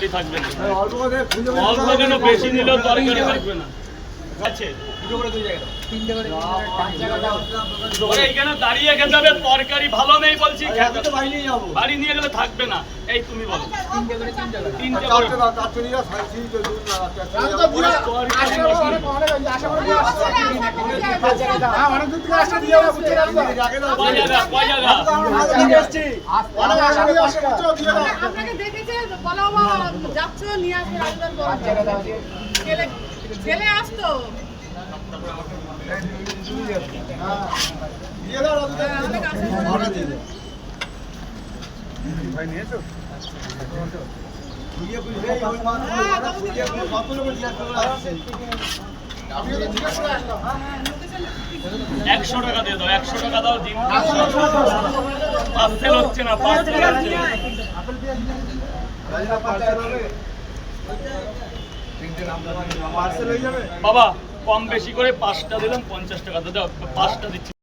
তরকারি থাকবে না। অল্প কেন, বেশি নিলেও তরকারি থাকবে না। আছে এইখানে দাঁড়িয়ে খেতে হবে, তরকারি ভালো নেই বলছি, বাড়ি নিয়ে গেলে থাকবে না। এই তুমি বলো তিনটে করে ছেলে আসতো একশো টাকা দিয়ে দাও, 100 টাকা দাও। ডিম পার্সেল হচ্ছে না, পার্সেল বাবা কম বেশি করে 5টা দিলাম, 50 টাকা দাও, 5টা দিচ্ছি।